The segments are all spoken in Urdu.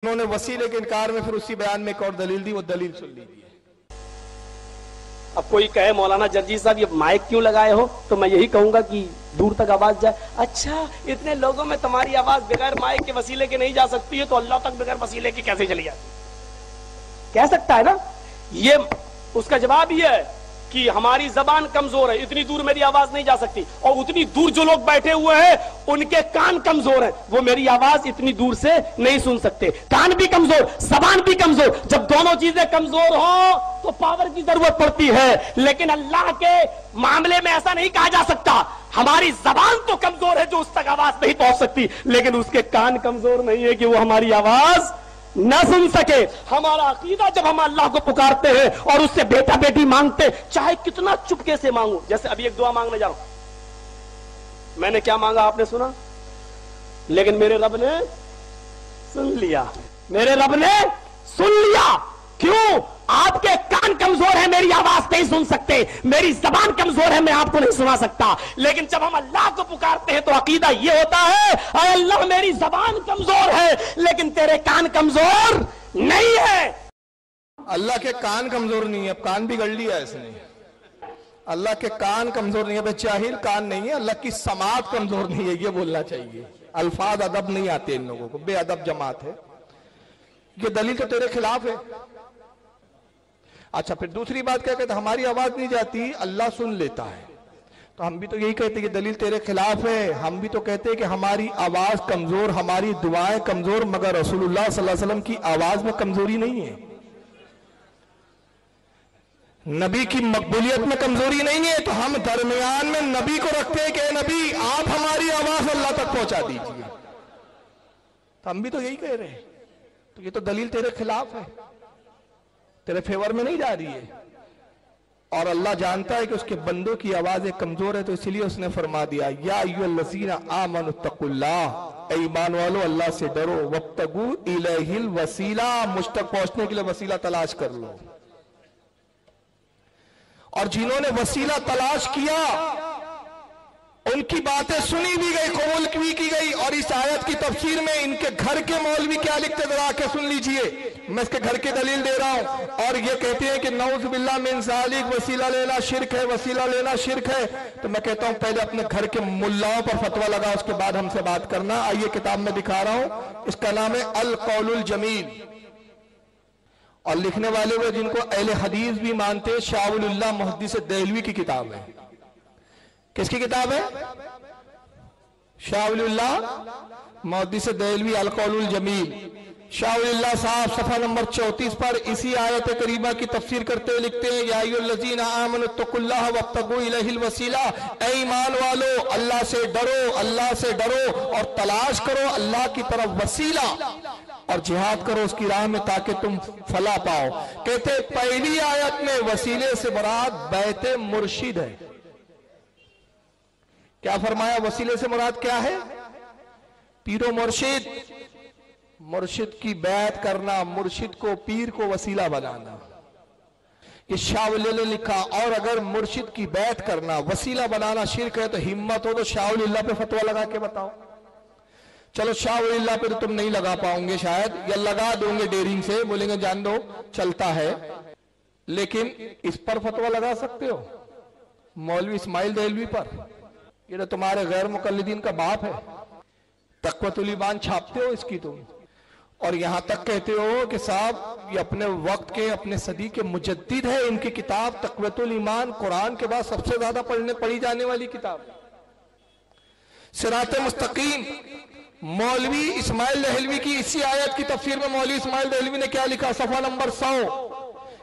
انہوں نے وسیلے کے انکار میں پھر اسی بیان میں ایک اور دلیل دی، وہ دلیل سن لیجیے۔ اب کوئی کہے مولانا جرجی صاحب یہ مائک کیوں لگائے ہو، تو میں یہی کہوں گا کہ دور تک آواز جائے۔ اچھا اتنے لوگوں میں تمہاری آواز بغیر مائک کے وسیلے کے نہیں جا سکتی ہے، تو اللہ تک بغیر وسیلے کے کیسے چلی جاتی؟ کہہ سکتا ہے نا؟ یہ اس کا جواب یہ ہے کہ ہماری زبان کمزور ہے، اتنی دور میری آواز نہیں جا سکتی، اور اتنی دور جو لوگ بیٹھے ہوئے ہیں ان کے کان کمزور ہیں، وہ میری آواز اتنی دور سے نہیں سن سکتے۔ کان بھی کمزور، زبان بھی کمزور، جب دونوں چیزیں کمزور ہوں تو پاور کی ضرورت پڑتی ہے۔ لیکن اللہ کے معاملے میں ایسا نہیں کہا جا سکتا۔ ہماری زبان تو کمزور ہے جو اس تک آواز نہیں پہنچ سکتی، لیکن اس کے کان کمزور نہیں ہے کہ وہ ہماری آواز نہ سن سکے۔ ہمارا عقیدہ جب ہم اللہ کو پکارتے ہیں اور اس سے بیٹا بیٹی مانگتے، چاہے کتنا چپکے سے مانگو، جیسے ابھی ایک دعا مانگنے جا رہا ہوں، میں نے کیا مانگا آپ نے سنا، لیکن میرے رب نے سن لیا، میرے رب نے سن لیا۔ کیوں؟ آپ کے کان کمزور ہیں، میری آواز نہیں سن سکتے، میری زبان کمزور ہے، میں آپ کو نہیں سنا سکتا۔ لیکن جب ہم اللہ کو پکارتے ہیں تو عقیدہ یہ ہوتا ہے، اے اللہ میری زبان کمزور ہے لیکن تیرے کان کمزور نہیں ہے۔ اللہ کے کان کمزور نہیں ہے، اب کان بھی گڑ لیا ہے اس نے۔ اللہ کے کان کمزور نہیں ہے، بے چاہیل کان نہیں ہے، اللہ کی سماعت کمزور نہیں ہے، یہ بولنا چاہیے۔ الفاظ ادب نہیں آتے ان لوگوں کو، بے ادب جماعت ہے۔ یہ دلیل تو تیرے خلاف ہے۔ اچھا پھر دوسری بات کیا کہتے ہیں، ہماری آواز نہیں جاتی، اللہ سن لیتا ہے، تو ہم بھی تو یہی کہتے ہیں کہ دلیل تیرے خلاف ہے۔ ہم بھی تو کہتے ہیں کہ ہماری آواز کمزور، ہماری دعائیں کمزور، مگر رسول اللہ صلی اللہ علیہ وسلم کی آواز میں کمزوری نہیں ہے، نبی کی مقبولیت میں کمزوری نہیں ہے، تو ہم درمیان میں نبی کو رکھتے ہیں کہ اے نبی آپ ہماری آواز اللہ تک پہنچا دیجئے، تو ہم بھی تو یہی کہہ رہے ہیں۔ تو یہ تو دلیل تیرے خلاف ہے، تیرے فیور میں نہیں جا رہی ہے، اور اللہ جانتا ہے کہ اس کے بندوں کی آوازیں کمزور ہے، تو اس لیے اس نے فرما دیا یا ایھا الذین آمنوا اتقوا اللہ، اے ایمان والو اللہ سے ڈرو، وابتغوا الیہ الوسیلہ، مجھ تک پہنچنے کے لیے وسیلہ تلاش کر لو۔ اور جنہوں نے وسیلہ تلاش کیا ان کی باتیں سنی بھی گئی، قبول بھی کی گئی، اور اس آیت کی تفسیر میں ان کے گھر کے مولوی کیا لکھتے ذرا کے سن لیجئے، میں اس کے گھر کی دلیل دے رہا ہوں۔ اور یہ کہتے ہیں کہ نعوذ باللہ من ذالک، وسیلہ لینا شرک ہے، وسیلہ لینا شرک ہے، تو میں کہتا ہوں پہلے اپنے گھر کے ملاؤں پر فتویٰ لگا، اس کے بعد ہم سے بات کرنا۔ آئیے کتاب میں دکھا رہا ہوں، اس کا نام ہے القول الجمیل، اور لکھنے والے وہ جن کو اہل حدیث بھی مانتے، شاہ ولی اللہ محدث دہلوی کی کتاب ہے۔ کس کی کتاب ہے؟ شاہ ولی اللہ محدث دہلوی، القول الجمیل۔ شاہ ولی اللہ صاحب صفحہ نمبر 34 پر اسی آیت کریمہ کی تفسیر کرتے لکھتے ہیں یا ایھا الذین آمنوا اتقوا اللہ وابتغوا الیہ الوسیلہ، اے ایمان والو اللہ سے ڈرو، اللہ سے ڈرو اور تلاش کرو اللہ کی طرف وسیلہ، اور جہاد کرو اس کی راہ میں تاکہ تم فلاح پاؤ۔ کہتے پہلی آیت میں وسیلے سے مراد بیت مرشد ہے۔ کیا فرمایا؟ وسیلے سے مراد کیا ہے؟ پیر و مرشد، مرشد کی بیعت کرنا، مرشد کو پیر کو وسیلہ بنانا، یہ شاہ ولی نے لکھا۔ اور اگر مرشد کی بیعت کرنا، وسیلہ بنانا شرک ہے، تو ہمت ہو تو شاہ ولی اللہ پہ فتویٰ لگا کے بتاؤ۔ چلو شاہ ولی اللہ پہ تو تم نہیں لگا پاؤں گے شاید، یا لگا دوں گے ڈیرنگ سے، بولیں گے جان دو چلتا ہے، لیکن اس پر فتویٰ لگا سکتے ہو مولوی اسماعیل دہلوی پر؟ یہ تو تمہارے غیر مقلدین کا باپ ہے، تقویۃ الایمان چھاپتے ہو اس کی تم، اور یہاں تک کہتے ہو کہ صاحب یہ اپنے وقت کے، اپنے صدی کے مجدد ہے، ان کی کتاب تقویۃ الایمان قرآن کے بعد سب سے زیادہ پڑھی جانے والی کتاب۔ صراط مستقیم، مولوی اسماعیل دہلوی کی اسی آیت کی تفسیر میں مولوی اسماعیل دہلوی نے کیا لکھا؟ صفحہ نمبر 100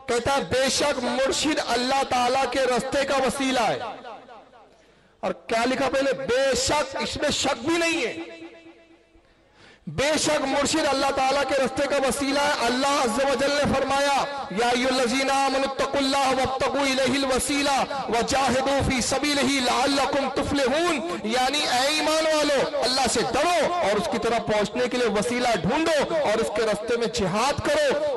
کہتا ہے بے شک مرشد اللہ تعالیٰ کے رستے کا وسیلہ ہے، اور کیا لکھا پہلے؟ بے شک، اس میں شک بھی نہیں ہے، بے شک مرشد اللہ تعالیٰ کے رستے کا وسیلہ ہے۔ اللہ عز و جل نے فرمایا یا ایھا الذین آمنوا اتقوا اللہ وابتغوا الیہ الوسیلہ وجاہدوا فی سبیلہ لعلکم تفلحون، یعنی اے ایمان والو اللہ سے ڈرو اور اس کی طرف پہنچنے کے لیے وسیلہ ڈھونڈو اور اس کے رستے میں جہاد کرو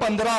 15